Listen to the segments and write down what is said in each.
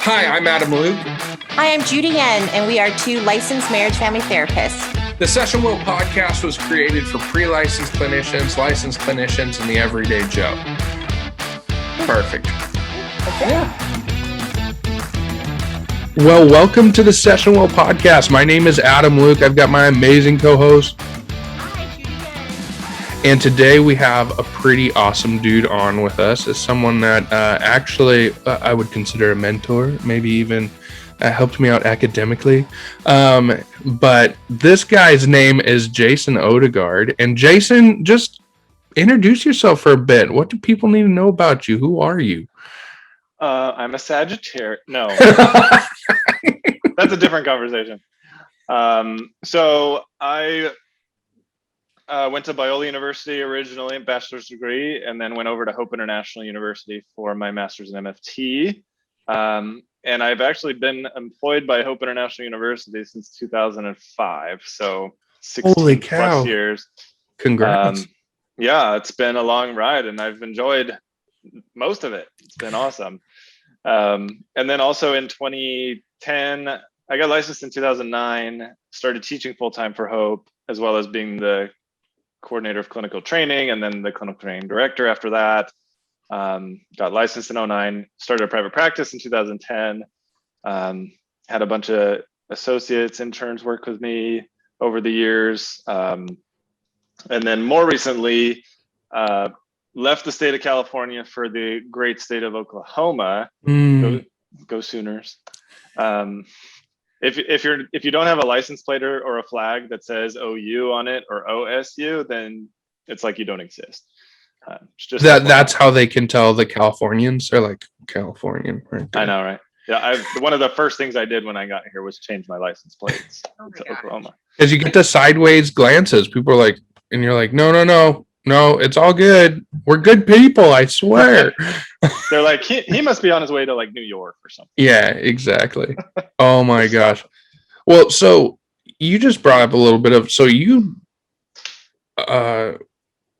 Hi, I'm Adam Luke. Hi, I'm Judy Yen, and we are two licensed marriage family therapists. The Session Will podcast was created for pre-licensed clinicians, licensed clinicians, and the everyday Joe. Perfect. Okay. Yeah. Well, welcome to the Session Will podcast. My name is Adam Luke. I've got my amazing co-host. Hi, Judy Yen. And today we have a pretty awesome dude on with us. It's someone that actually I would consider a mentor, maybe even helped me out academically. But this guy's name is Jason Odegaard. And Jason, just introduce yourself for a bit. What do people need to know about you? Who are you? I'm a Sagittarius. No, that's a different conversation. So I went to Biola University originally, bachelor's degree, and then went over to Hope International University for my master's in MFT. And I've actually been employed by Hope International University since 2005. So 16 plus years. Congrats. Yeah, it's been a long ride and I've enjoyed most of it. It's been awesome. And then also in 2010, I got licensed in 2009, started teaching full-time for Hope, as well as being the coordinator of clinical training and then the clinical training director after that. Got licensed in 2009, started a private practice in 2010, had a bunch of associates, interns work with me over the years. And then more recently, left the state of California for the great state of Oklahoma. Go Sooners. If you don't have a license plate or a flag that says OU on it or OSU, then it's like you don't exist. Just that's how they can tell the Californians are like Californian, right there. I know, right? Yeah, one of the first things I did when I got here was change my license plates to Oklahoma. Because you get the sideways glances. People are like, and you're like, no, it's all good. We're good people, I swear. They're like, he must be on his way to like New York or something. Yeah, exactly. Oh my gosh. Well, so you just brought up a little bit of, so you,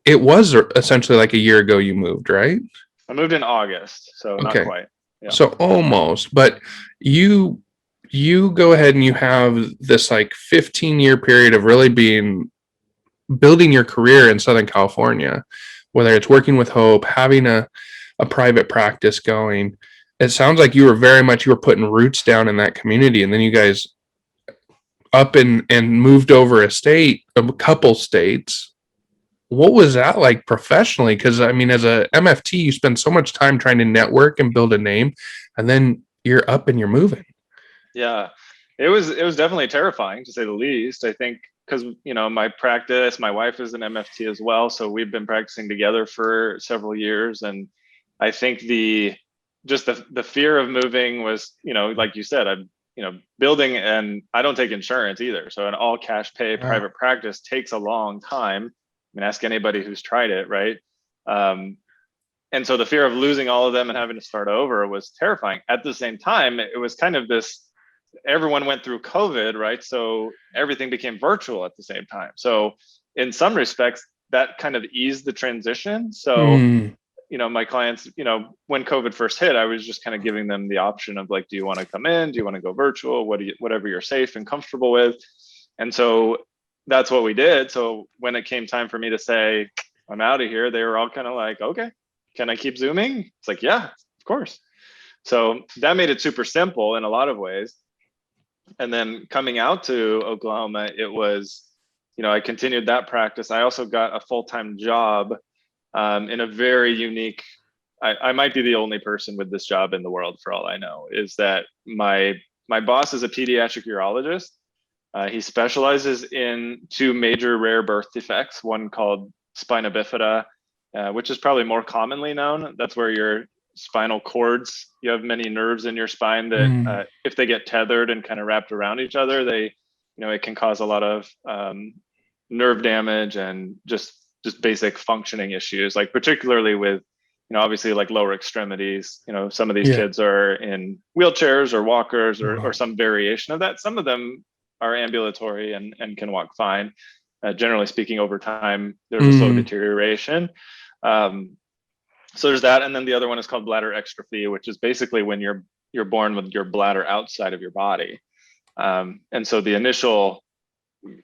it was essentially like a year ago you moved, right? I moved in August, so not quite. Yeah. So almost, but you go ahead and you have this like 15-year period of really building your career in Southern California, whether it's working with Hope, having a private practice going. It sounds like you were putting roots down in that community, and then you guys up and moved over a couple states. What was that like professionally? Because I mean, as a MFT, you spend so much time trying to network and build a name, and then you're up and you're moving. Yeah, it was definitely terrifying to say the least. I think because my practice, my wife is an MFT as well, so we've been practicing together for several years, and I think the fear of moving was, like you said, I'm building, and I don't take insurance either, so an all cash pay private practice takes a long time. I mean, ask anybody who's tried it, right? And so the fear of losing all of them and having to start over was terrifying. At the same time, it was kind of this, everyone went through COVID, right? So everything became virtual at the same time. So in some respects, that kind of eased the transition. So, my clients, when COVID first hit, I was just kind of giving them the option of like, do you want to come in? Do you want to go virtual? Whatever you're safe and comfortable with. And so that's what we did. So when it came time for me to say, I'm out of here, they were all kind of like, okay, can I keep Zooming? It's like, yeah, of course. So that made it super simple in a lot of ways. And then coming out to Oklahoma, it was, I continued that practice. I also got a full-time job in a very unique, I might be the only person with this job in the world for all I know, is that my boss is a pediatric urologist. He specializes in two major rare birth defects, one called Spina Bifida, which is probably more commonly known. That's where your spinal cords, you have many nerves in your spine that if they get tethered and kind of wrapped around each other, it can cause a lot of nerve damage and just basic functioning issues, like particularly with, obviously like lower extremities. Some of these kids are in wheelchairs or walkers or some variation of that. Some of them are ambulatory and can walk fine. Generally speaking, over time, there's a slow deterioration. So there's that. And then the other one is called bladder exstrophy, which is basically when your you're born with your bladder outside of your body. And so the initial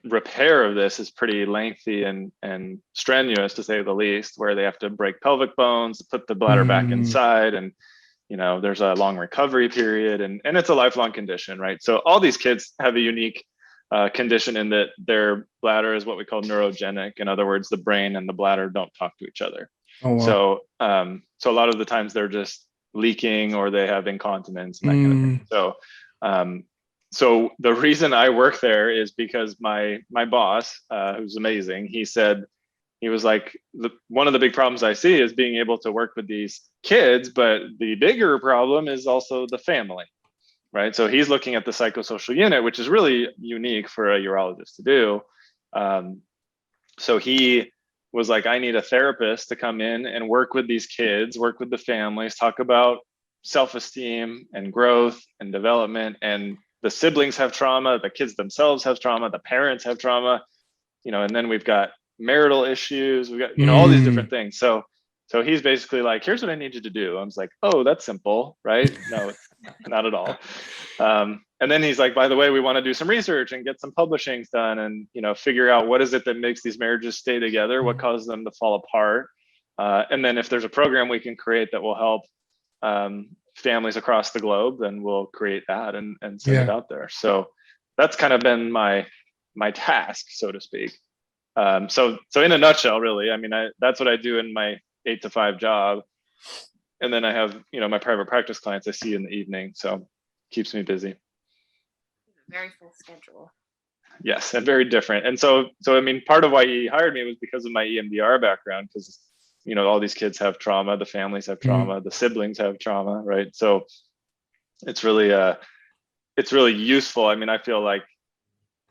repair of this is pretty lengthy and strenuous, to say the least, where they have to break pelvic bones, put the bladder back inside, and there's a long recovery period, and it's a lifelong condition, right? So all these kids have a unique condition in that their bladder is what we call neurogenic. In other words, the brain and the bladder don't talk to each other. Oh, wow. So a lot of the times they're just leaking, or they have incontinence and that kind of thing. So the reason I work there is because my boss, who's amazing, he said, he was like, one of the big problems I see is being able to work with these kids, but the bigger problem is also the family, right? So he's looking at the psychosocial unit, which is really unique for a urologist to do. So he was like, I need a therapist to come in and work with these kids, work with the families, talk about self-esteem and growth and development. And the siblings have trauma, the kids themselves have trauma, the parents have trauma, and then we've got marital issues, we've got, all these different things. So he's basically like, here's what I need you to do. I was like, oh, that's simple, right? No, it's not at all. And then he's like, by the way, we want to do some research and get some publishings done, and figure out what is it that makes these marriages stay together, what causes them to fall apart, and then if there's a program we can create that will help families across the globe, then we'll create that and send it out there. So that's kind of been my task, so to speak. So in a nutshell, really, I mean, that's what I do in my 8 to 5 job, and then I have my private practice clients I see in the evening, so keeps me busy. Very full schedule. Yes, and very different. And so I mean, part of why he hired me was because of my EMDR background, because all these kids have trauma, the families have trauma, the siblings have trauma, right? So it's really useful. I mean, I feel like,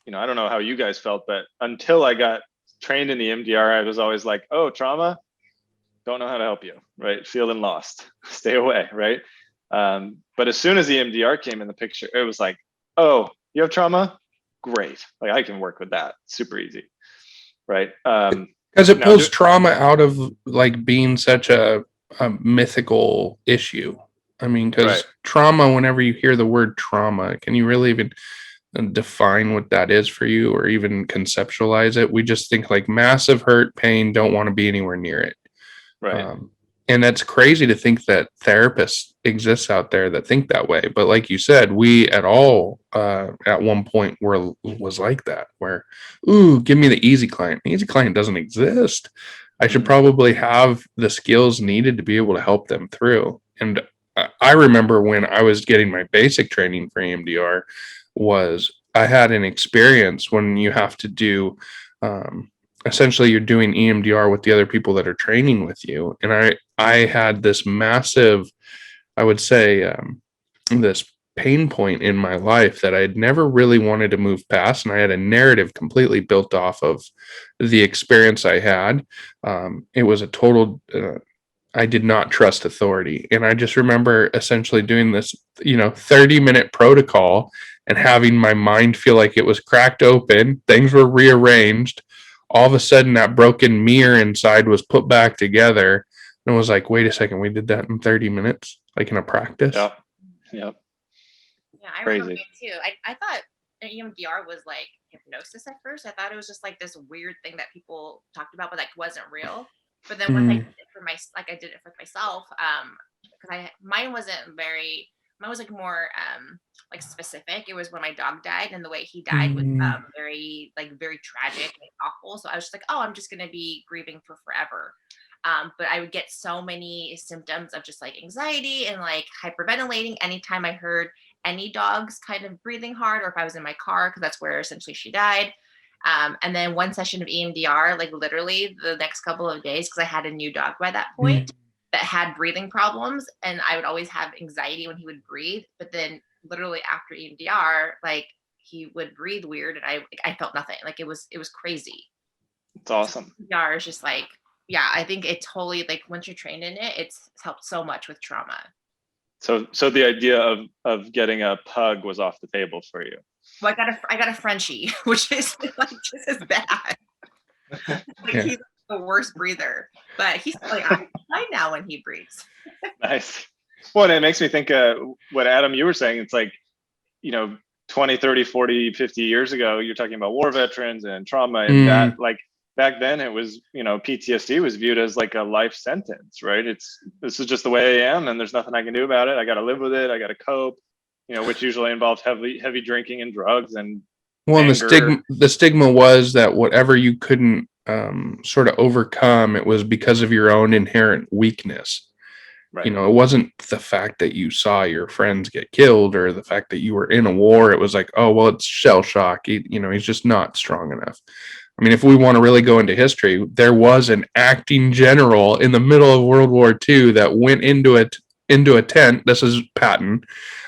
I don't know how you guys felt, but until I got trained in the EMDR, I was always like, oh, trauma, don't know how to help you, right? Feeling lost, stay away, right? But as soon as the EMDR came in the picture, it was like, oh, you have trauma? Great. Like, I can work with that. Super easy, right? Because it pulls trauma out of like being such a mythical issue. I mean, because trauma, whenever you hear the word trauma, can you really even define what that is for you, or even conceptualize it? We just think like massive hurt, pain, don't want to be anywhere near it. Right. And that's crazy to think that therapists exist out there that think that way. But like you said, we at one point was like that, where, ooh, give me the easy client. The easy client doesn't exist. I should probably have the skills needed to be able to help them through. And I remember when I was getting my basic training for EMDR, was I had an experience when you have to do, essentially you're doing EMDR with the other people that are training with you. And I had this massive, I would say, this pain point in my life that I'd never really wanted to move past. And I had a narrative completely built off of the experience I had. It was a total, I did not trust authority. And I just remember essentially doing this, 30-minute protocol and having my mind feel like it was cracked open. Things were rearranged. All of a sudden that broken mirror inside was put back together, and it was like, wait a second, we did that in 30 minutes, like in a practice. Yep. Yeah, I remember it too. I thought EMDR was like hypnosis at first. I thought it was just like this weird thing that people talked about, but like wasn't real. But then once I did it I did it for myself, because mine was like more like specific. It was when my dog died, and the way he died was very tragic and awful. So I was just like, oh, I'm just gonna be grieving for forever. But I would get so many symptoms of just like anxiety and like hyperventilating anytime I heard any dogs kind of breathing hard, or if I was in my car, because that's where essentially she died. And then one session of EMDR, like literally the next couple of days, because I had a new dog by that point that had breathing problems, and I would always have anxiety when he would breathe. But then literally after EMDR, like he would breathe weird, and I felt nothing. Like it was crazy. It's awesome. EMDR is just like, yeah, I think it totally, like once you're trained in it, it's helped so much with trauma. So the idea of getting a pug was off the table for you. Well, I got a Frenchie, which is like just as bad. He's the worst breather, but he's like, I'm fine now when he breathes. Nice. Well, and it makes me think what Adam, you were saying, it's like, 20, 30, 40, 50 years ago, you're talking about war veterans and trauma, and that, like, back then it was, PTSD was viewed as like a life sentence, right? This is just the way I am, and there's nothing I can do about it. I got to live with it. I got to cope, which usually involves heavy drinking and drugs and Well, and anger. the stigma was that whatever you couldn't sort of overcome, it was because of your own inherent weakness. Right. It wasn't the fact that you saw your friends get killed or the fact that you were in a war. It was like, oh, well, it's shell shock. He's just not strong enough. I mean, if we want to really go into history, there was an acting general in the middle of World War II that went into a tent. This is Patton.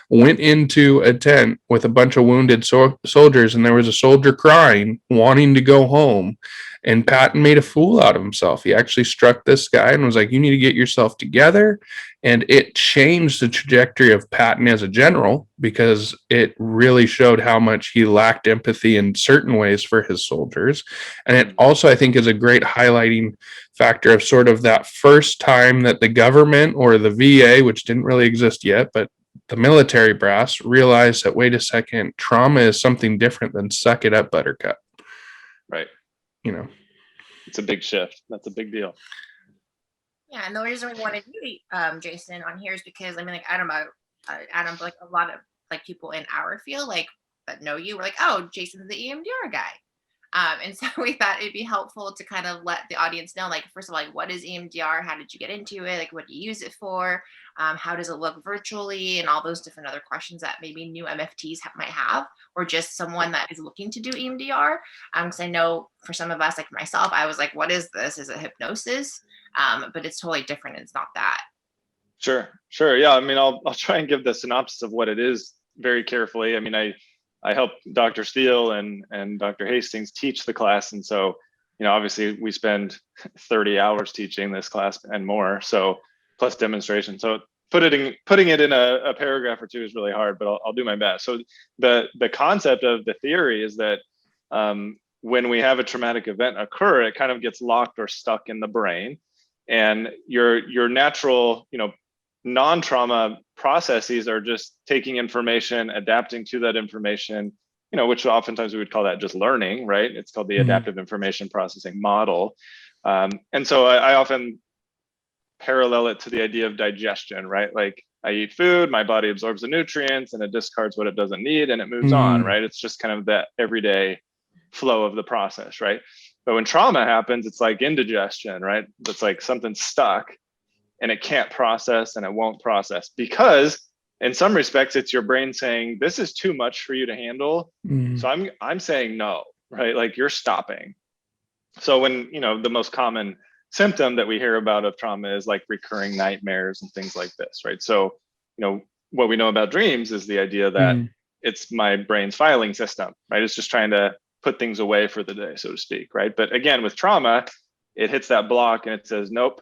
Went into a tent with a bunch of wounded soldiers, and there was a soldier crying, wanting to go home. And Patton made a fool out of himself. He actually struck this guy and was like, you need to get yourself together. And it changed the trajectory of Patton as a general because it really showed how much he lacked empathy in certain ways for his soldiers. And it also, I think, is a great highlighting factor of sort of that first time that the government or the VA, which didn't really exist yet, but the military brass realized that, wait a second, trauma is something different than suck it up, buttercup. Right. It's a big shift. That's a big deal. Yeah, and the reason we wanted you, Jason, on here is because, I mean, like, Adam, like a lot of like people in our field, like, that know you, were like, oh, Jason's the EMDR guy. And so we thought it'd be helpful to kind of let the audience know, like, first of all, like, what is EMDR? How did you get into it? Like, what do you use it for? How does it look virtually? And all those different other questions that maybe new MFTs might have, or just someone that is looking to do EMDR. Because I know for some of us, like myself, I was like, what is this? Is it hypnosis? But it's totally different. It's not that. Sure. Yeah. I mean, I'll try and give the synopsis of what it is very carefully. I mean, I help Dr. Steele and Dr. Hastings teach the class, and so obviously we spend 30 hours teaching this class and more, so plus demonstration. So putting it in a paragraph or two is really hard, but I'll do my best. So the concept of the theory is that when we have a traumatic event occur, it kind of gets locked or stuck in the brain, and your natural non-trauma processes are just taking information, adapting to that information, which oftentimes we would call that just learning, right? It's called the adaptive information processing model. And so I often parallel it to the idea of digestion, right? Like, I eat food, my body absorbs the nutrients and it discards what it doesn't need and it moves on, right? It's just kind of that everyday flow of the process, right? But when trauma happens, it's like indigestion, right? It's like something's stuck and it can't process and it won't process, because in some respects it's your brain saying, this is too much for you to handle. So I'm saying no, right? Like, you're stopping. So when the most common symptom that we hear about of trauma is like recurring nightmares and things like this, right? So what we know about dreams is the idea that it's my brain's filing system, right? It's just trying to put things away for the day, so to speak, right? But again, with trauma, it hits that block and it says nope,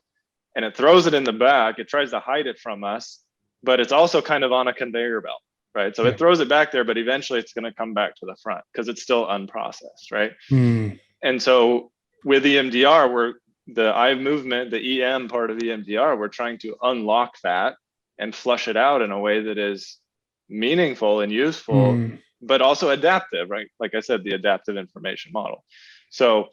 and it throws it in the back. It tries to hide it from us, but it's also kind of on a conveyor belt, right? So it throws it back there, but eventually it's going to come back to the front because it's still unprocessed, right? And so with EMDR, we're the eye movement, the EM part of EMDR, we're trying to unlock that and flush it out in a way that is meaningful and useful, but also adaptive, right? Like I said, the adaptive information model. So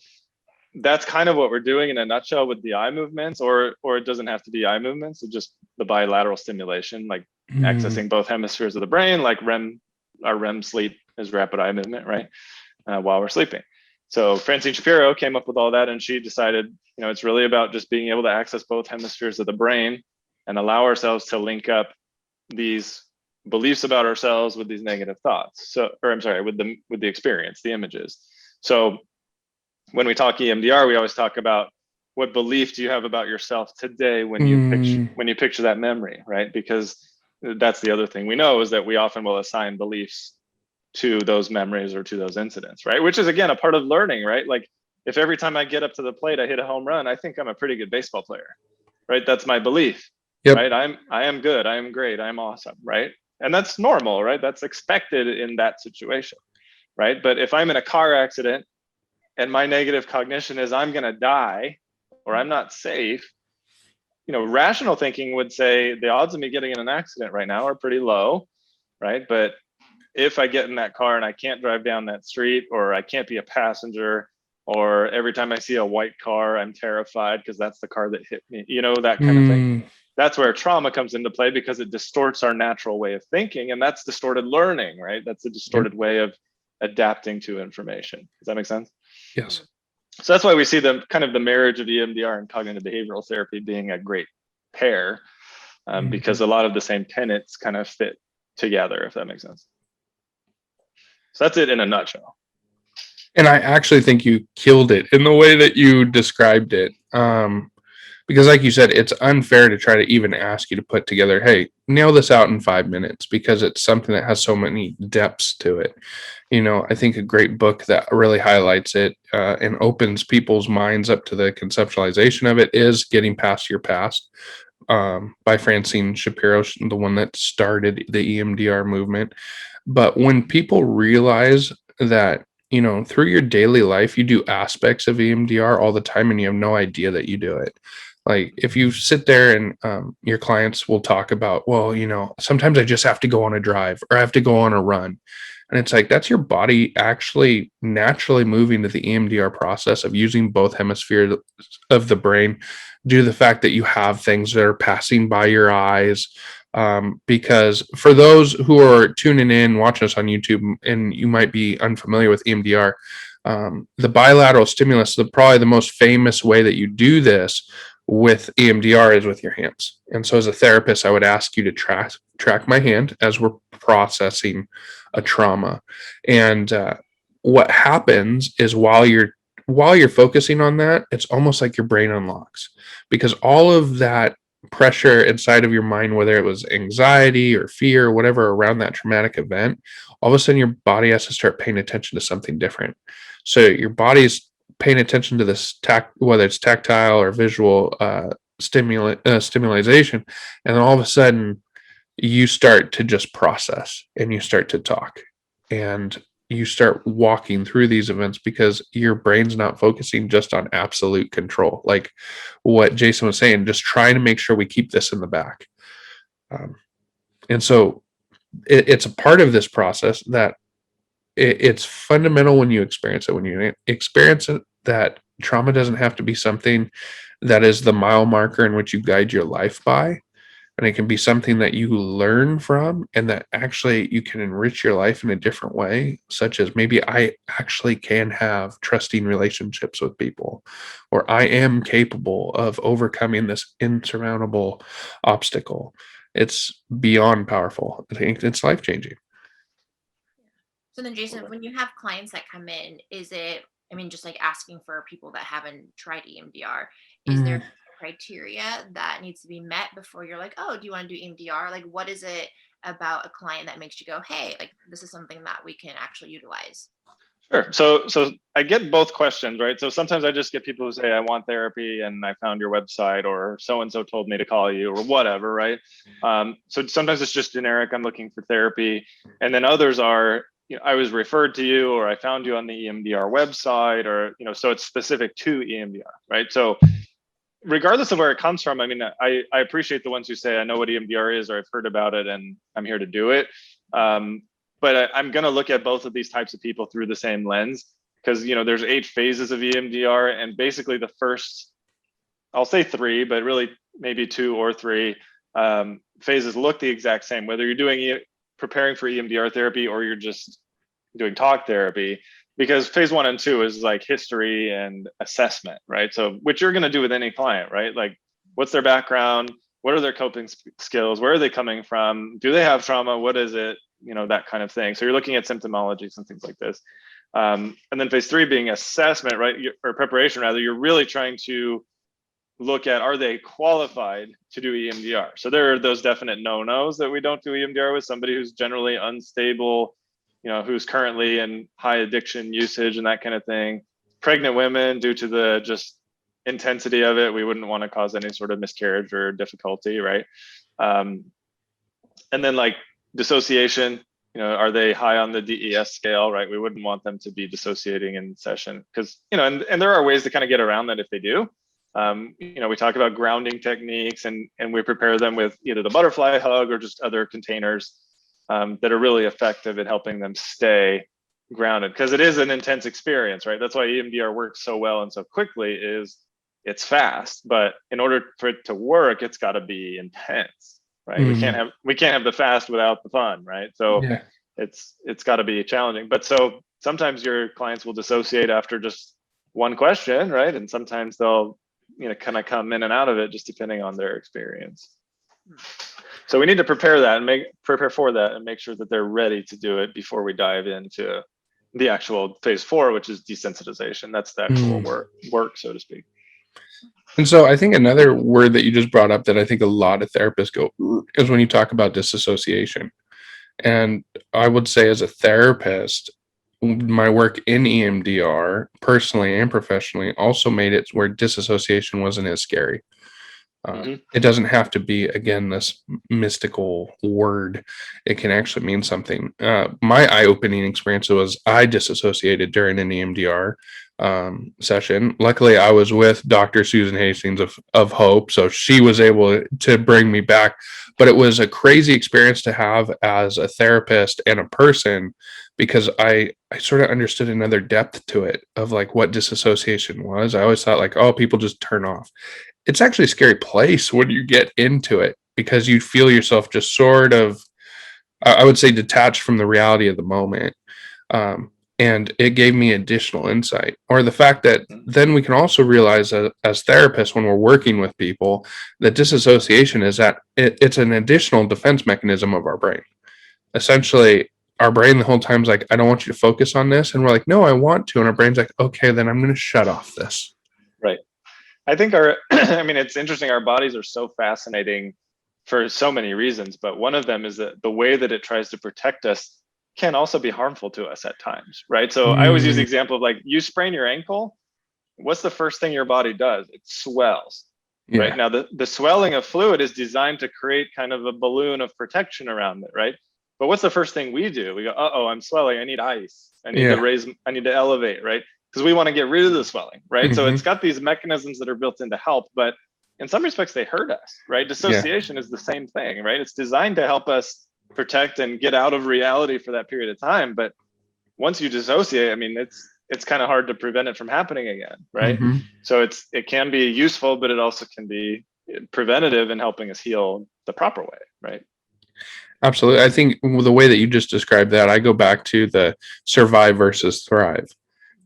that's kind of what we're doing in a nutshell with the eye movements, or it doesn't have to be eye movements. It's just the bilateral stimulation, like accessing both hemispheres of the brain, like our REM sleep is rapid eye movement, right? While we're sleeping. So Francine Shapiro came up with all that, and she decided, it's really about just being able to access both hemispheres of the brain and allow ourselves to link up these beliefs about ourselves with these negative thoughts. With the experience, the images. So when we talk EMDR, we always talk about what belief do you have about yourself today when you picture that memory, right? Because that's the other thing we know, is that we often will assign beliefs to those memories or to those incidents, right? Which is, again, a part of learning, right? Like, if every time I get up to the plate, I hit a home run, I think I'm a pretty good baseball player, right? That's my belief, right? I am good, I am great, I'm awesome, right? And that's normal, right? That's expected in that situation, right? But if I'm in a car accident and my negative cognition is I'm going to die or I'm not safe, rational thinking would say the odds of me getting in an accident right now are pretty low, right? But if I get in that car and I can't drive down that street, or I can't be a passenger, or every time I see a white car, I'm terrified because that's the car that hit me, that kind of thing. That's where trauma comes into play, because it distorts our natural way of thinking, and that's distorted learning, right? That's a distorted way of adapting to information. Does that make sense? Yes. So that's why we see the kind of the marriage of EMDR and cognitive behavioral therapy being a great pair, because a lot of the same tenets kind of fit together, if that makes sense. So that's it in a nutshell. And I actually think you killed it in the way that you described it. Because like you said, it's unfair to try to even ask you to put together, hey, nail this out in 5 minutes, because it's something that has so many depths to it. I think a great book that really highlights it and opens people's minds up to the conceptualization of it is Getting Past Your Past, by Francine Shapiro, the one that started the EMDR movement. But when people realize that, through your daily life, you do aspects of EMDR all the time and you have no idea that you do it. Like if you sit there and your clients will talk about, well, sometimes I just have to go on a drive or I have to go on a run. And it's like, that's your body actually naturally moving to the EMDR process of using both hemispheres of the brain due to the fact that you have things that are passing by your eyes. Because for those who are tuning in, watching us on YouTube, and you might be unfamiliar with EMDR, the bilateral stimulus, probably the most famous way that you do this with EMDR is with your hands. And so as a therapist, I would ask you to track my hand as we're processing a trauma. And what happens is while you're focusing on that, it's almost like your brain unlocks, because all of that pressure inside of your mind, whether it was anxiety or fear or whatever around that traumatic event, all of a sudden your body has to start paying attention to something different. So your body's paying attention to this whether it's tactile or visual stimulation, and then all of a sudden you start to just process and you start to talk and you start walking through these events, because your brain's not focusing just on absolute control, like what Jason was saying, just trying to make sure we keep this in the back. And so it's a part of this process that it's fundamental when you experience it. When you experience it, that trauma doesn't have to be something that is the mile marker in which you guide your life by. And it can be something that you learn from, and that actually you can enrich your life in a different way, such as maybe I actually can have trusting relationships with people, or I am capable of overcoming this insurmountable obstacle. It's beyond powerful. I think it's life-changing. So then, Jason, when you have clients that come in, is it, just like asking for people that haven't tried EMDR, is there criteria that needs to be met before you're like, oh, do you want to do EMDR? Like, what is it about a client that makes you go, hey, like this is something that we can actually utilize? Sure. So I get both questions, right? So sometimes I just get people who say, I want therapy and I found your website, or so-and-so told me to call you, or whatever, right? So sometimes it's just generic, I'm looking for therapy. And then others are, I was referred to you, or I found you on the EMDR website, or, so it's specific to EMDR, right? So regardless of where it comes from, I appreciate the ones who say, I know what EMDR is, or I've heard about it and I'm here to do it. But I'm going to look at both of these types of people through the same lens, because, there's 8 phases of EMDR, and basically the first, I'll say 3, but really maybe 2 or 3 phases look the exact same, whether you're preparing for EMDR therapy or you're just doing talk therapy. Because phase 1 and 2 is like history and assessment, right? So which you're going to do with any client, right? Like, what's their background? What are their coping skills? Where are they coming from? Do they have trauma? What is it? That kind of thing. So you're looking at symptomologies and things like this. And then phase 3 being assessment, right? Or preparation rather, you're really trying to look at, are they qualified to do EMDR? So there are those definite no-nos that we don't do EMDR with. Somebody who's generally unstable, who's currently in high addiction usage and that kind of thing. Pregnant women, due to the just intensity of it, we wouldn't want to cause any sort of miscarriage or difficulty, right? And then like dissociation, are they high on the DES scale, right? We wouldn't want them to be dissociating in session, because, and there are ways to kind of get around that if they do. We talk about grounding techniques, and we prepare them with either the butterfly hug or just other containers that are really effective at helping them stay grounded, because it is an intense experience, right? That's why EMDR works so well and so quickly. Is it's fast, but in order for it to work, it's got to be intense, right? Mm-hmm. We can't have the fast without the fun, right? So Yeah. it's got to be challenging. But so sometimes your clients will dissociate after just one question, right? And sometimes they'll kind of come in and out of it just depending on their experience. So we need to prepare for that and make sure that they're ready to do it before we dive into the actual phase 4, which is desensitization. That's the actual work, so to speak. And so I think another word that you just brought up that I think a lot of therapists go is when you talk about disassociation. And I would say, as a therapist, my work in EMDR, personally and professionally, also made it where disassociation wasn't as scary. It doesn't have to be, again, this mystical word. It can actually mean something. My eye-opening experience was I disassociated during an EMDR session. Luckily, I was with Dr. Susan Hastings of Hope, so she was able to bring me back. But it was a crazy experience to have as a therapist and a person, because I sort of understood another depth to it of like what disassociation was. I always thought like, oh, people just turn off. It's actually a scary place when you get into it, because you feel yourself just sort of, I would say, detached from the reality of the moment. And it gave me additional insight, or the fact that then we can also realize that as therapists, when we're working with people, that disassociation is that it's an additional defense mechanism of our brain. Essentially, our brain the whole time is like, I don't want you to focus on this. And we're like, no, I want to. And our brain's like, okay, then I'm going to shut off this. Right. I think it's interesting. Our bodies are so fascinating for so many reasons, but one of them is that the way that it tries to protect us can also be harmful to us at times, right? So I always use the example of like, you sprain your ankle, what's the first thing your body does? It swells, right? Now the swelling of fluid is designed to create kind of a balloon of protection around it, right? But what's the first thing we do? We go, uh-oh, I'm swelling, I need ice, I need to elevate, right? Because we want to get rid of the swelling, right? So it's got these mechanisms that are built in to help, but in some respects they hurt us, right? Dissociation is the same thing, right? It's designed to help us protect and get out of reality for that period of time. But once you dissociate, it's kind of hard to prevent it from happening again, right? So it can be useful, but it also can be preventative in helping us heal the proper way, right? Absolutely. I think the way that you just described that, I go back to the survive versus thrive,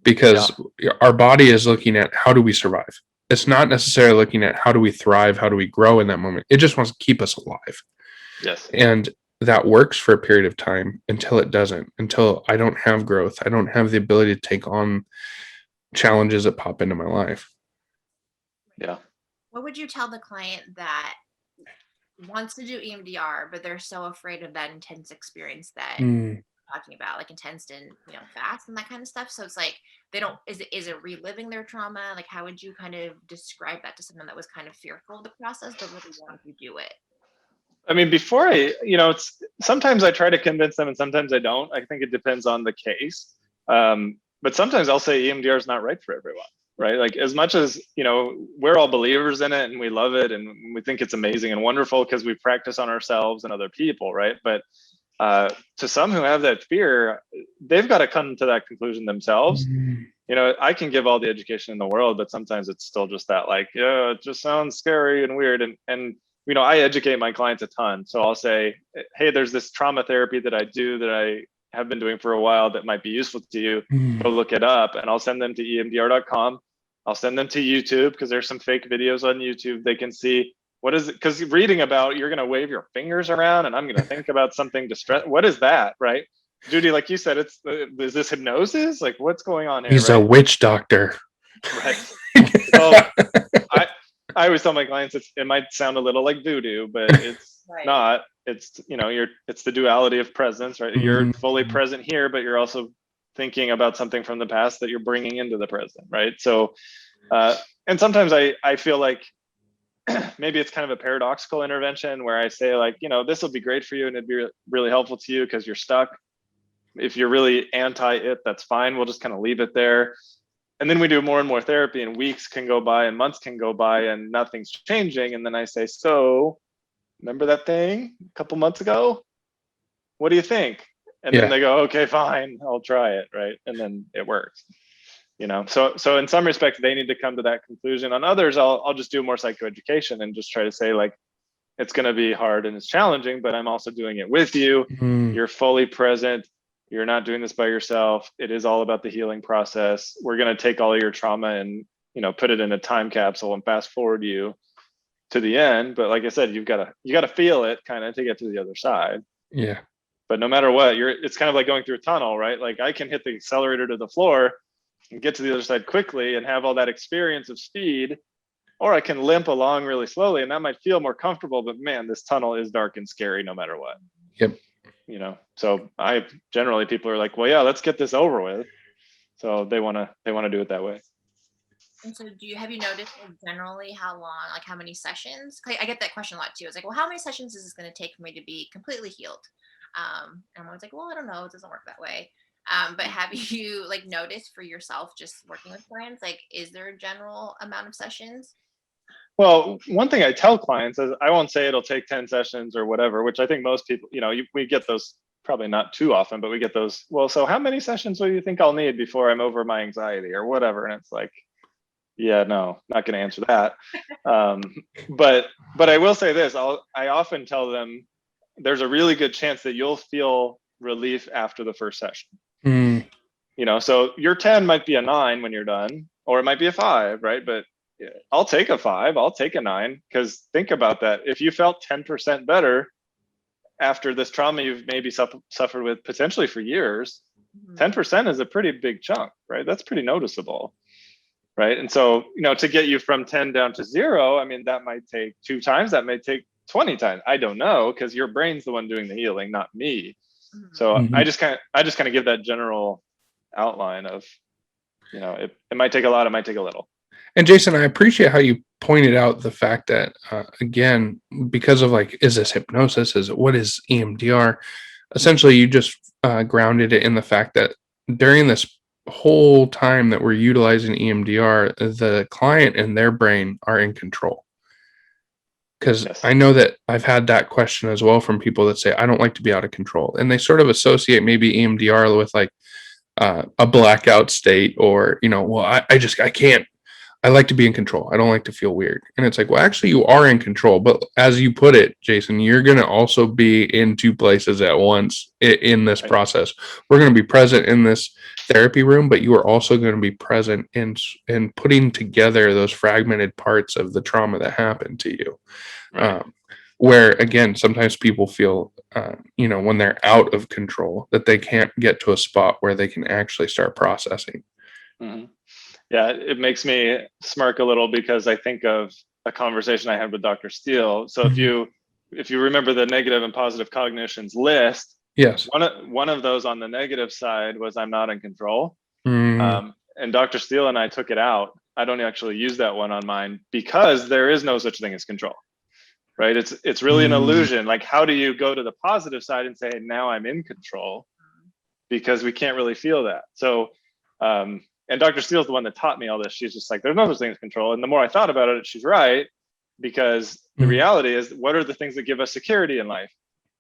because our body is looking at how do we survive. It's not necessarily looking at how do we thrive, how do we grow in that moment. It just wants to keep us alive. Yes. And that works for a period of time until it doesn't, until I don't have growth. I don't have the ability to take on challenges that pop into my life. Yeah. What would you tell the client that wants to do EMDR, but they're so afraid of that intense experience that you're talking about, like intense and fast and that kind of stuff? So it's like they don't. Is it reliving their trauma? Like, how would you kind of describe that to someone that was kind of fearful of the process but really wanted to do it? Before it's sometimes I try to convince them and sometimes I don't. I think it depends on the case. But sometimes I'll say EMDR is not right for everyone, right? Like, as much as, we're all believers in it and we love it and we think it's amazing and wonderful because we practice on ourselves and other people, right? But to some who have that fear, they've got to come to that conclusion themselves. I can give all the education in the world, but sometimes it's still just that, like, yeah, it just sounds scary and weird. And I educate my clients a ton. So I'll say, hey, there's this trauma therapy that I do that I have been doing for a while that might be useful to you. Go look it up. And I'll send them to emdr.com. I'll send them to YouTube, because there's some fake videos on YouTube. They can see what is it, because reading about you're going to wave your fingers around and I'm going to think about something distress. What is that, right? Judy, like you said, is this hypnosis? Like, what's going on here? He's a witch doctor. Right. So I always tell my clients it might sound a little like voodoo, but it's not. It's it's the duality of presence, right? You're fully present here, but you're also thinking about something from the past that you're bringing into the present, right? So, and sometimes I feel like maybe it's kind of a paradoxical intervention where I say, like, this will be great for you and it'd be really helpful to you because you're stuck. If you're really anti it, that's fine. We'll just kind of leave it there. and then we do more and more therapy, and weeks can go by and months can go by and nothing's changing. And then I say, so remember that thing a couple months ago? What do you think? And then they go, okay, fine, I'll try it. Right. And then it works. So in some respects, they need to come to that conclusion. On others, I'll just do more psychoeducation and just try to say, like, it's going to be hard and it's challenging, but I'm also doing it with you. You're fully present. You're not doing this by yourself. It is all about the healing process. We're going to take all of your trauma and, put it in a time capsule and fast forward you to the end. But like I said, you got to feel it kind of to get to the other side. Yeah. But no matter what, it's kind of like going through a tunnel, right? Like I can hit the accelerator to the floor and get to the other side quickly and have all that experience of speed, or I can limp along really slowly, and that might feel more comfortable, but man, this tunnel is dark and scary no matter what. Yep. So people are like, well, yeah, let's get this over with. So they want to do it that way. And so have you noticed generally how long, like how many sessions? I get that question a lot too. It's like, well, how many sessions is this going to take for me to be completely healed? And I'm always like, well, I don't know. It doesn't work that way. But have you like noticed for yourself just working with clients, like, is there a general amount of sessions? Well, one thing I tell clients is I won't say it'll take 10 sessions or whatever, which I think most people, we get those probably not too often, but we get those, well, so how many sessions do you think I'll need before I'm over my anxiety or whatever? And it's like, yeah, no, not going to answer that. But I will say this, I often tell them there's a really good chance that you'll feel relief after the first session. So your 10 might be a 9 when you're done, or it might be a 5, right? But I'll take a 5, I'll take a 9, because think about that. If you felt 10% better after this trauma you've maybe suffered with potentially for years, 10% is a pretty big chunk, right? That's pretty noticeable, right? And so, to get you from 10 down to 0, I mean, that might take 2 times, that may take 20 times. I don't know, because your brain's the one doing the healing, not me. So I just kind of give that general outline of, it might take a lot, it might take a little. And Jason, I appreciate how you pointed out the fact that, again, because of like, is this hypnosis? What is EMDR? Essentially, you just grounded it in the fact that during this whole time that we're utilizing EMDR, the client and their brain are in control. Because I know that I've had that question as well from people that say, I don't like to be out of control. And they sort of associate maybe EMDR with like a blackout state, or, well, I can't. I like to be in control. I don't like to feel weird. And it's like, well, actually you are in control. But as you put it, Jason, you're going to also be in 2 places at once in this process. We're going to be present in this therapy room, but you are also going to be present in putting together those fragmented parts of the trauma that happened to you. Where, again, sometimes people feel, when they're out of control, that they can't get to a spot where they can actually start processing. Yeah, it makes me smirk a little because I think of a conversation I had with Dr. Steele. So if you remember the negative and positive cognitions list, yes, one of those on the negative side was I'm not in control. And Dr. Steele and I took it out. I don't actually use that one on mine because there is no such thing as control, right? It's really an illusion. Like, how do you go to the positive side and say, hey, now I'm in control? Because we can't really feel that. So, and Dr. Steele's the one that taught me all this. She's just like, there's no such thing as control. And the more I thought about it, she's right, because the reality is, what are the things that give us security in life?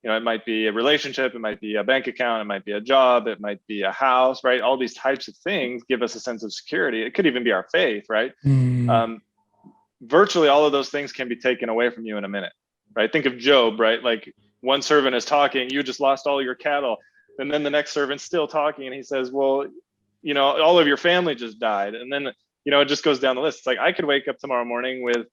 It might be a relationship, it might be a bank account, it might be a job, it might be a house, right? All these types of things give us a sense of security. It could even be our faith, right? Virtually all of those things can be taken away from you in a minute, right? Think of Job, right? Like, one servant is talking, you just lost all your cattle. And then the next servant's still talking, and he says, well, all of your family just died. And then, it just goes down the list. It's like, I could wake up tomorrow morning with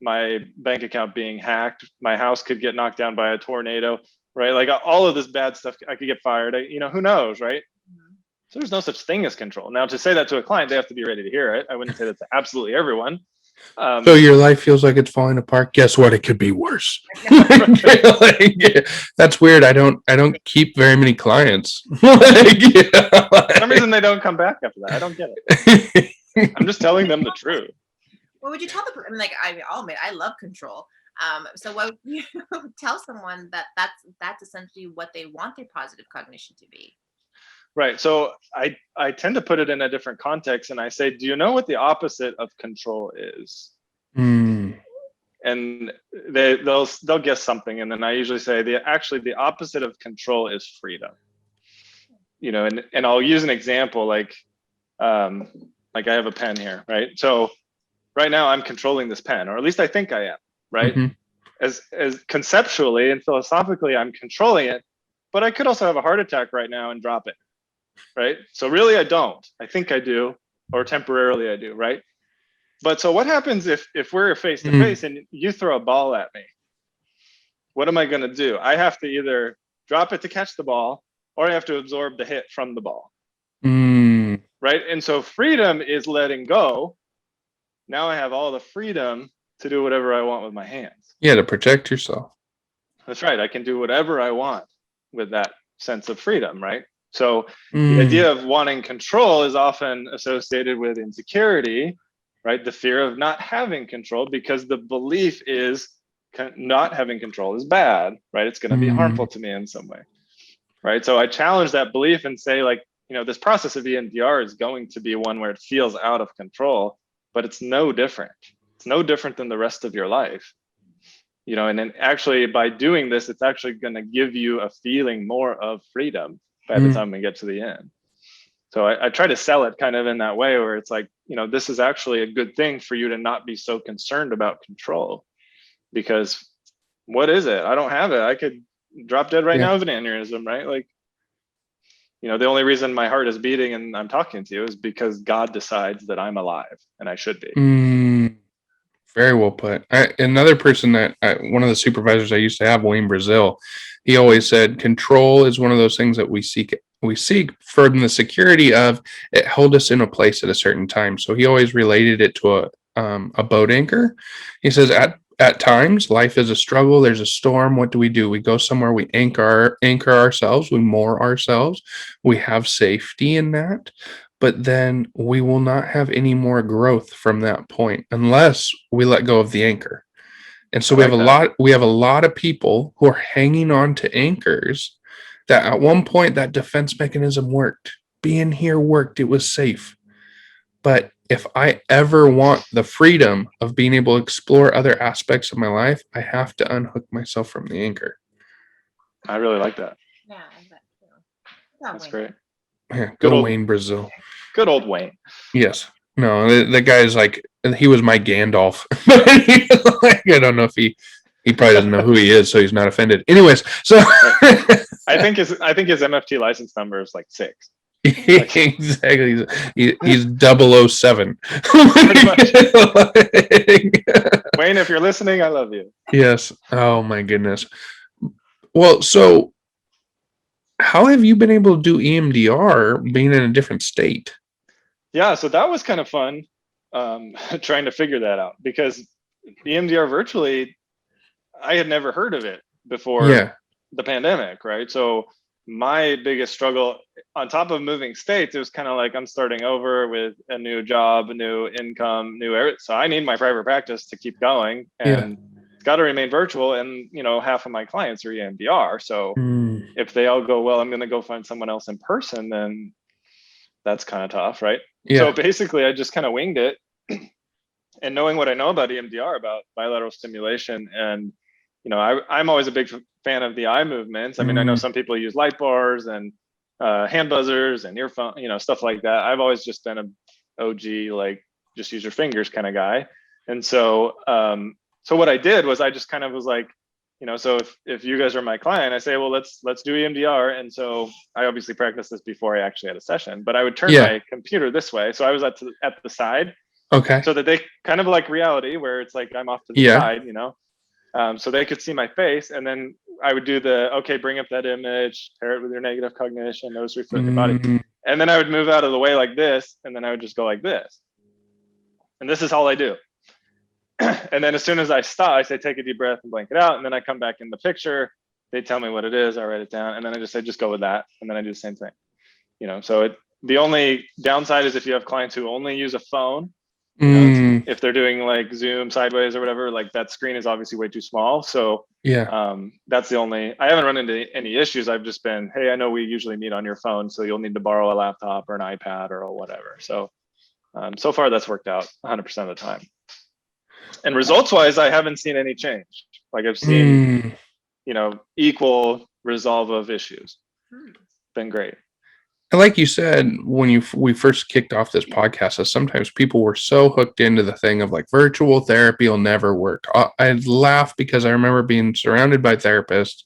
my bank account being hacked. My house could get knocked down by a tornado, right? Like, all of this bad stuff, I could get fired. Who knows, right? So there's no such thing as control. Now, to say that to a client, they have to be ready to hear it. I wouldn't say that to absolutely everyone. So your life feels like it's falling apart. Guess what? It could be worse. That's weird. I don't keep very many clients. For some reason they don't come back after that. I don't get it. I'm just telling them the truth. What would you tell the person? I mean, like, I'll admit, I love control. So what would you tell someone that's essentially what they want their positive cognition to be? Right. So I tend to put it in a different context, and I say, do you know what the opposite of control is? Mm. And they'll guess something, and then I usually say the opposite of control is freedom. You know, and I'll use an example like I have a pen here, right? So right now I'm controlling this pen, or at least I think I am, right? Mm-hmm. As conceptually and philosophically, I'm controlling it, but I could also have a heart attack right now and drop it, right? So really I don't. I think I do, or temporarily I do, right? But so what happens if we're face to face and you throw a ball at me? What am I going to do? I have to either drop it to catch the ball, or I have to absorb the hit from the ball. Mm. Right? And so freedom is letting go. Now I have all the freedom to do whatever I want with my hands. Yeah, to protect yourself. That's right. I can do whatever I want with that sense of freedom, right? So the idea of wanting control is often associated with insecurity, right? The fear of not having control, because the belief is not having control is bad, right? It's going to be harmful to me in some way, right? So I challenge that belief and say, like, you know, this process of EMDR is going to be one where it feels out of control, but it's no different. It's no different than the rest of your life. You know, and then actually by doing this, it's actually going to give you a feeling more of freedom by the time we get to the end. So I try to sell it kind of in that way, where it's like, you know, this is actually a good thing for you to not be so concerned about control, because what is it? I don't have it. I could drop dead right now of an aneurysm, right? Like, you know, the only reason my heart is beating and I'm talking to you is because God decides that I'm alive and I should be. Very well put. Another person that one of the supervisors I used to have, Wayne Brazil, he always said control is one of those things that we seek. We seek from the security of it held us in a place at a certain time. So he always related it to a boat anchor. He says at times life is a struggle. There's a storm. What do? We go somewhere. We anchor ourselves. We moor ourselves. We have safety in that. But then we will not have any more growth from that point unless we let go of the anchor. And so we have a lot of people who are hanging on to anchors that at one point that defense mechanism worked. Being here worked. It was safe. But if I ever want the freedom of being able to explore other aspects of my life, I have to unhook myself from the anchor. I really like that. Yeah, I like that too. That's great. Yeah, go Wayne Brazil. Good old Wayne. Yes. No, the guy's like, he was my Gandalf. Like, I don't know if he probably doesn't know who he is, so he's not offended. Anyways, so I think his MFT license number is like 6. Exactly. He's 007. Wayne, if you're listening, I love you. Yes. Oh my goodness. Well, so how have you been able to do EMDR being in a different state? Yeah, so that was kind of fun, trying to figure that out, because EMDR virtually, I had never heard of it before the pandemic, right? So my biggest struggle, on top of moving states, it was kind of like I'm starting over with a new job, a new income, new area. So I need my private practice to keep going, and it's got to remain virtual. And you know, half of my clients are EMDR, so if they all go, well, I'm going to go find someone else in person, then that's kind of tough, right? So basically, I just kind of winged it, and knowing what I know about EMDR, about bilateral stimulation, and you know, I'm always a big fan of the eye movements. I mean, I know some people use light bars and hand buzzers and earphone, you know, stuff like that. I've always just been a OG, like just use your fingers kind of guy. And so, so what I did was I just kind of was like, you know, so if you guys are my client, I say, well, let's do EMDR. And so I obviously practiced this before I actually had a session, but I would turn my computer this way. So I was at the side. Okay. So that they kind of like reality, where it's like I'm off to the side, you know. So they could see my face, and then I would do bring up that image, pair it with your negative cognition, notice reflect your body. And then I would move out of the way like this, and then I would just go like this. And this is all I do. And then as soon as I stop, I say, take a deep breath and blank it out. And then I come back in the picture, they tell me what it is, I write it down, and then I just say, just go with that. And then I do the same thing. You know, so the only downside is if you have clients who only use a phone, You know, if they're doing like Zoom sideways or whatever, like that screen is obviously way too small. So that's the only, I haven't run into any issues. I've just been, hey, I know we usually meet on your phone, so you'll need to borrow a laptop or an iPad or whatever. So so far that's worked out 100% of the time. And results wise, I haven't seen any change. Like I've seen, you know, equal resolve of issues. It's been great. And like you said, when we first kicked off this podcast, that sometimes people were so hooked into the thing of like virtual therapy will never work. I laugh because I remember being surrounded by therapists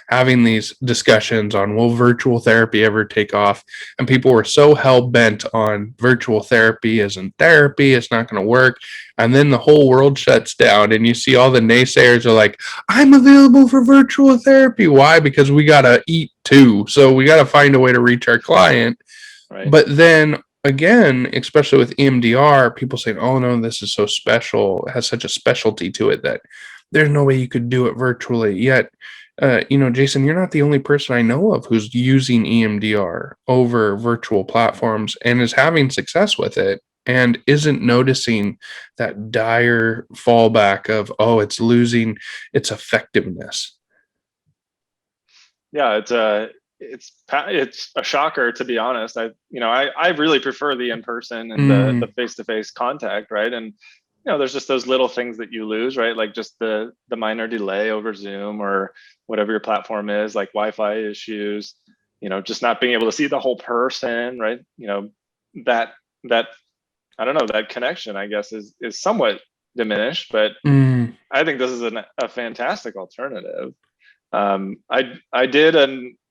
having these discussions on will virtual therapy ever take off? And people were so hell bent on virtual therapy isn't therapy, it's not going to work. And then the whole world shuts down and you see all the naysayers are like, I'm available for virtual therapy. Why? Because we got to eat too. So we got to find a way to reach our client. Right. But then again, especially with EMDR, people saying, oh no, this is so special. It has such a specialty to it that there's no way you could do it virtually. Yet, you know, Jason, you're not the only person I know of who's using EMDR over virtual platforms and is having success with it and isn't noticing that dire fallback of, oh, it's losing its effectiveness. Yeah, it's a shocker, to be honest. I really prefer the in-person and the face-to-face contact, right? And you know, there's just those little things that you lose, right? Like just the minor delay over Zoom or whatever your platform is, like Wi-Fi issues, you know, just not being able to see the whole person, right? You know, that I don't know, that connection, I guess, is somewhat diminished, but I think this is a fantastic alternative. I did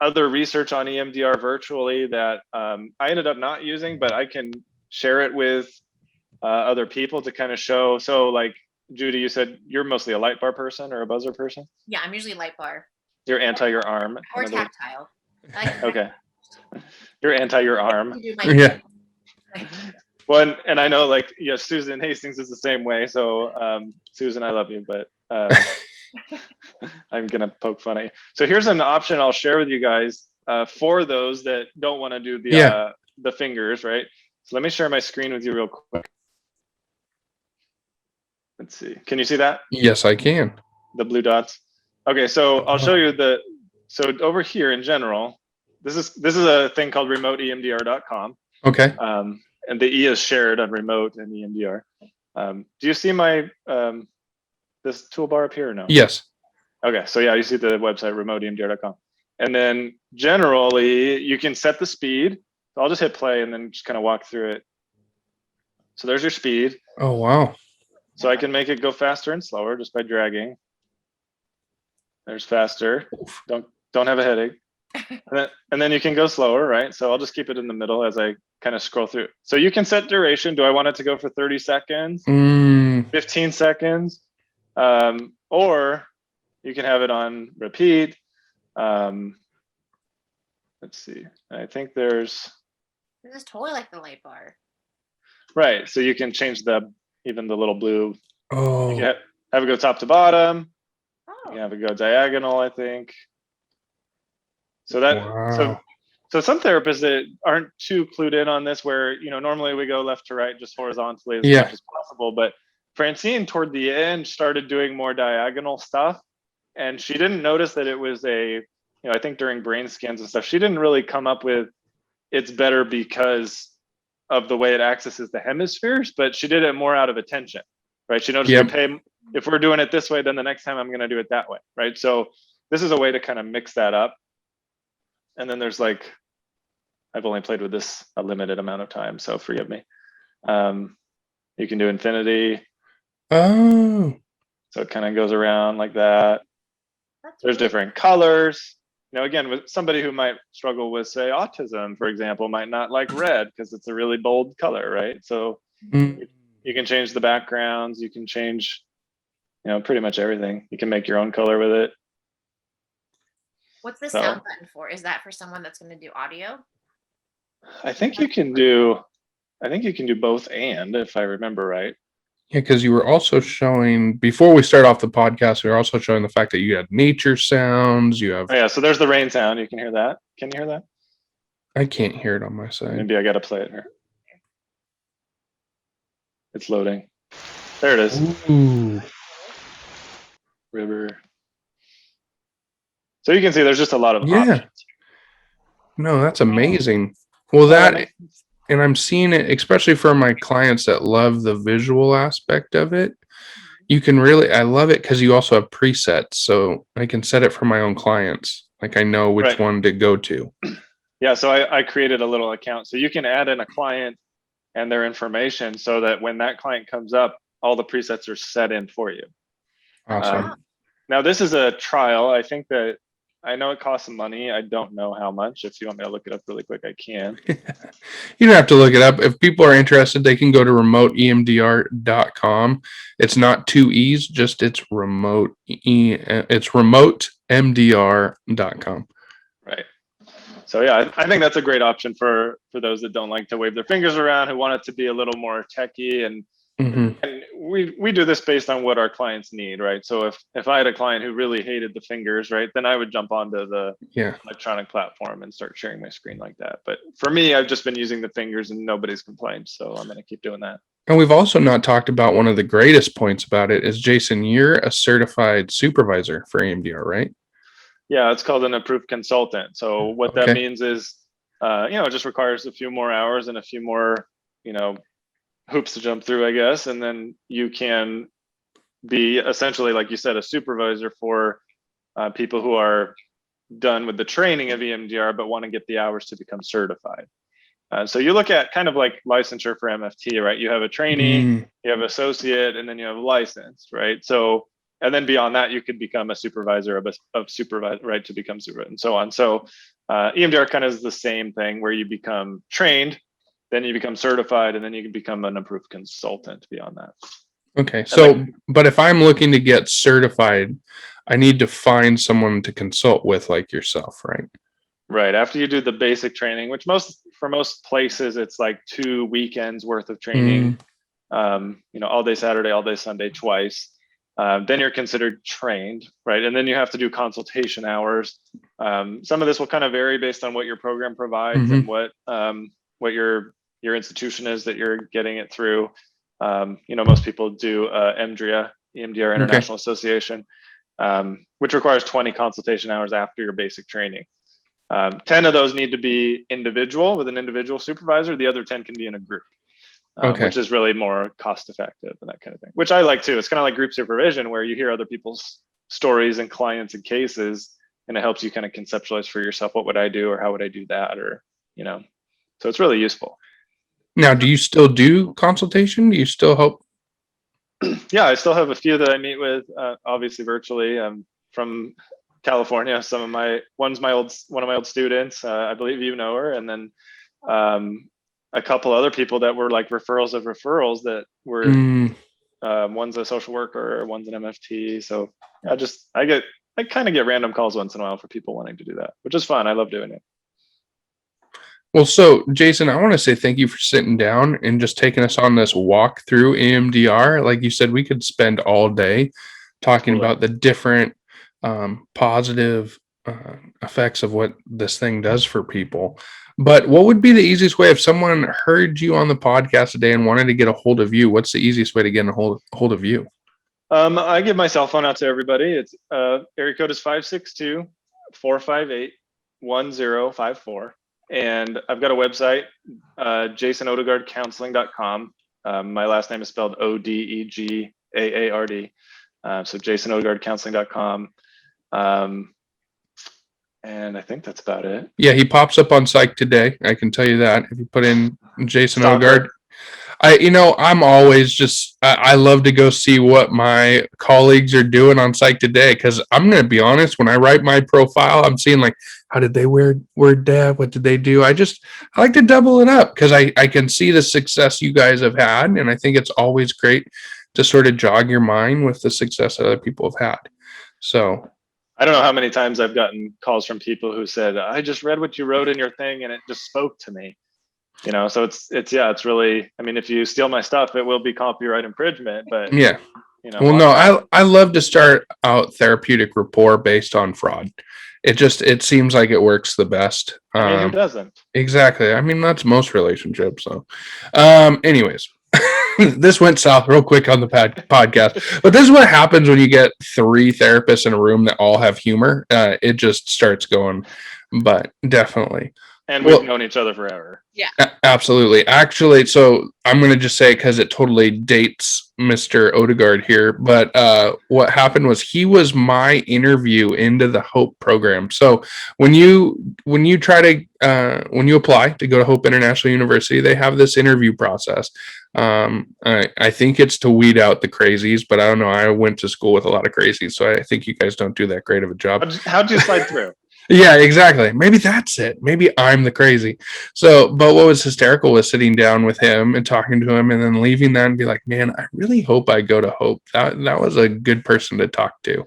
other research on EMDR virtually that I ended up not using, but I can share it with other people to kind of show. So like Judy, you said you're mostly a light bar person or a buzzer person? Yeah, I'm usually light bar. You're anti your arm. Or tactile. Okay. You're anti your arm. Yeah. Well, and I know like, yeah, Susan Hastings is the same way. So Susan, I love you, but I'm gonna poke fun at you. So here's an option I'll share with you guys for those that don't want to do the fingers, right? So let me share my screen with you real quick. Let's see. Can you see that? Yes, I can. The blue dots. Okay, so I'll show you so over here in general, this is a thing called remoteemdr.com. Okay. And the E is shared on remote and EMDR. Do you see my this toolbar up here or no? Yes. Okay, so yeah, you see the website remoteemdr.com. And then generally you can set the speed. So I'll just hit play and then just kind of walk through it. So there's your speed. Oh, wow. So I can make it go faster and slower just by dragging. There's faster. Don't have a headache. And then you can go slower, right? So I'll just keep it in the middle as I kind of scroll through. So you can set duration. Do I want it to go for 30 seconds, 15 seconds? Or you can have it on repeat. Let's see. I think this is totally like the light bar. Right. So you can change even the little blue. Oh. You can have it go top to bottom. Oh. You can have it go diagonal, I think. So so some therapists that aren't too clued in on this, where you know normally we go left to right just horizontally as much as possible, but Francine toward the end started doing more diagonal stuff, and she didn't notice that it was I think during brain scans and stuff, she didn't really come up with it's better because of the way it accesses the hemispheres, but she did it more out of attention, right? She noticed, okay, if we're doing it this way, then the next time I'm going to do it that way, right? So this is a way to kind of mix that up. And then there's like, I've only played with this a limited amount of time, so forgive me. You can do infinity. Oh. So it kind of goes around like that. There's different colors. You know, again, with somebody who might struggle with, say, autism, for example, might not like red because it's a really bold color, right? So you can change the backgrounds. You can change, you know, pretty much everything. You can make your own color with it. What's the sound button for? Is that for someone that's going to do audio? I think you can do both and, if I remember right. Yeah, because you were also showing, before we start off the podcast, we were also showing the fact that you had nature sounds, you have... Oh yeah, so there's the rain sound. You can hear that. Can you hear that? I can't hear it on my side. Maybe I got to play it here. It's loading. There it is. Ooh. River. So you can see there's just a lot of Yeah. options. No, that's amazing. Well, That and I'm seeing it, especially for my clients that love the visual aspect of it. You can really, I love it because you also have presets. So I can set it for my own clients. Like I know which Right. one to go to. Yeah. So I created a little account. So you can add in a client and their information so that when that client comes up, all the presets are set in for you. Awesome. Now this is a trial. I think that I know it costs some money. I don't know how much. If you want me to look it up really quick, I can. You don't have to look it up. If people are interested, they can go to remoteemdr.com. It's not two E's, just it's remotemdr.com. Right. So yeah, I think that's a great option for those that don't like to wave their fingers around, who want it to be a little more techy, and we do this based on what our clients need, right? So if I had a client who really hated the fingers, right, then I would jump onto the electronic platform and start sharing my screen like that. But for me, I've just been using the fingers and nobody's complained, so I'm going to keep doing that. And we've also not talked about one of the greatest points about it is, Jason, you're a certified supervisor for Emdr, right? Yeah, it's called an approved consultant. So what that means is, it just requires a few more hours and a few more, hoops to jump through, I guess. And then you can be essentially, like you said, a supervisor for people who are done with the training of EMDR, but want to get the hours to become certified. So you look at kind of like licensure for MFT, right? You have a trainee, you have associate, and then you have licensed, right? So, and then beyond that, you could become a supervisor of supervisor, right? To become supervisor and so on. So EMDR kind of is the same thing, where you become trained, then you become certified, and then you can become an approved consultant beyond that. Okay. So, but if I'm looking to get certified, I need to find someone to consult with, like yourself, right? Right. After you do the basic training, which for most places, it's like 2 weekends worth of training, all day Saturday, all day Sunday, twice. Then you're considered trained, right? And then you have to do consultation hours. Some of this will kind of vary based on what your program provides and what your institution is that you're getting it through. Most people do EMDR International Association, which requires 20 consultation hours after your basic training. 10 of those need to be individual with an individual supervisor. The other 10 can be in a group, which is really more cost effective and that kind of thing, which I like too. It's kind of like group supervision, where you hear other people's stories and clients and cases, and it helps you kind of conceptualize for yourself, what would I do, or how would I do that, or, so it's really useful. Now, do you still do consultation? Do you still help? Yeah, I still have a few that I meet with, obviously virtually. From California. One of my old students, I believe you know her, and then a couple other people that were like referrals of referrals that were one's a social worker, one's an MFT. So I kind of get random calls once in a while for people wanting to do that, which is fun. I love doing it. Well, so Jason, I want to say thank you for sitting down and just taking us on this walk through EMDR. Like you said, we could spend all day talking about the different positive effects of what this thing does for people. But what would be the easiest way if someone heard you on the podcast today and wanted to get a hold of you? What's the easiest way to get a hold of you? I give my cell phone out to everybody. It's area code is 562-458-1054. And I've got a website, jasonodegaardcounseling.com. My last name is spelled Odegaard. So jasonodegaardcounseling.com. And I think that's about it. Yeah, he pops up on Psych Today. I can tell you that if you put in Jason Odegaard. I'm always just, I love to go see what my colleagues are doing on Psych Today, because I'm going to be honest, when I write my profile, I'm seeing like, how did they word that? What did they do? I like to double it up, because I can see the success you guys have had. And I think it's always great to sort of jog your mind with the success that other people have had. So I don't know how many times I've gotten calls from people who said, I just read what you wrote in your thing and it just spoke to me. So it's really, I mean, if you steal my stuff, it will be copyright infringement, but yeah. I love to start out therapeutic rapport based on fraud. It seems like it works the best. I mean, who doesn't? Exactly. I mean, that's most relationships. So anyways, this went south real quick on the podcast, but this is what happens when you get 3 therapists in a room that all have humor. It just starts going, but definitely. And we've known each other forever. Yeah. Absolutely. Actually, so I'm going to just say, because it totally dates Mr. Odegaard here, but what happened was he was my interview into the Hope program. So when you try to when you apply to go to Hope International University, they have this interview process. I think it's to weed out the crazies, but I don't know. I went to school with a lot of crazies, so I think you guys don't do that great of a job. How'd you slide through? Yeah, exactly. Maybe that's it. Maybe I'm the crazy. So, but what was hysterical was sitting down with him and talking to him and then leaving that and be like, man, I really hope I go to Hope. That was a good person to talk to.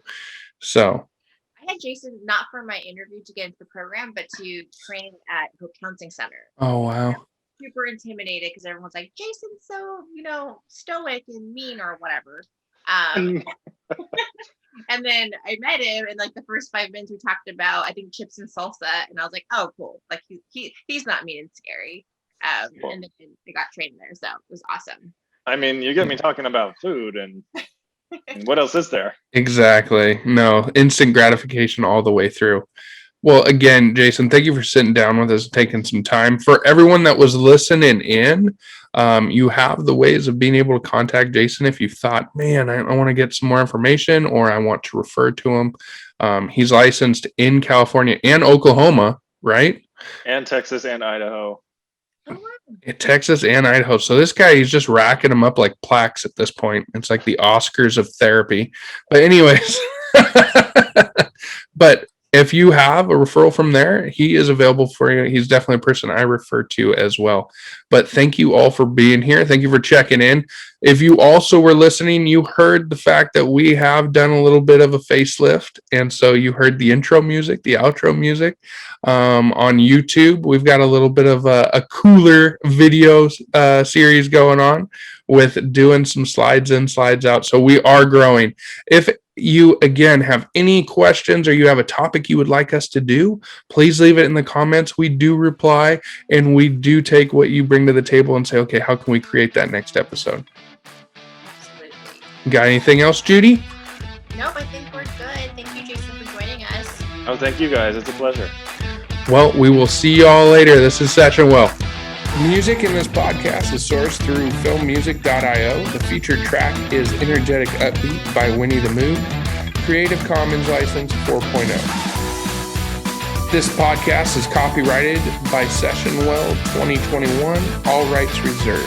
So I had Jason not for my interview to get into the program, but to train at Hope Counseling Center. oh wow. Super intimidated because everyone's like, Jason's so, stoic and mean or whatever. And then I met him, and like the first 5 minutes we talked about, I think, chips and salsa, and I was like, oh, cool. Like he's not mean and scary. Cool. And then I got trained there, so it was awesome. I mean, you get me talking about food, and what else is there? Exactly. No, instant gratification all the way through. Well, again, Jason, thank you for sitting down with us and taking some time. For everyone that was listening in, you have the ways of being able to contact Jason if you thought, man, I want to get some more information or I want to refer to him. He's licensed in California and Oklahoma, right? And Texas and Idaho. Texas and Idaho. So this guy, he's just racking them up like plaques at this point. It's like the Oscars of therapy. But anyways, but if you have a referral from there, he is available for you. He's definitely a person I refer to as well. But thank you all for being here. Thank you for checking in. If you also were listening, you heard the fact that we have done a little bit of a facelift. And so you heard the intro music, the outro music on YouTube. We've got a little bit of a cooler video series going on with doing some slides in, slides out. So we are growing. If you, again, have any questions or you have a topic you would like us to do, please leave it in the comments. We do reply, and we do take what you bring to the table and say, okay, how can we create that next episode? Absolutely. Got anything else, Judy? Nope, I think we're good. Thank you, Jason, for joining us. Oh, thank you guys. It's a pleasure. Well, we will see you all later. This is Session Well. Music in this podcast is sourced through filmmusic.io. The featured track is Energetic Upbeat by Winnie the Moon, Creative Commons License 4.0. This podcast is copyrighted by Session Well 2021, all rights reserved.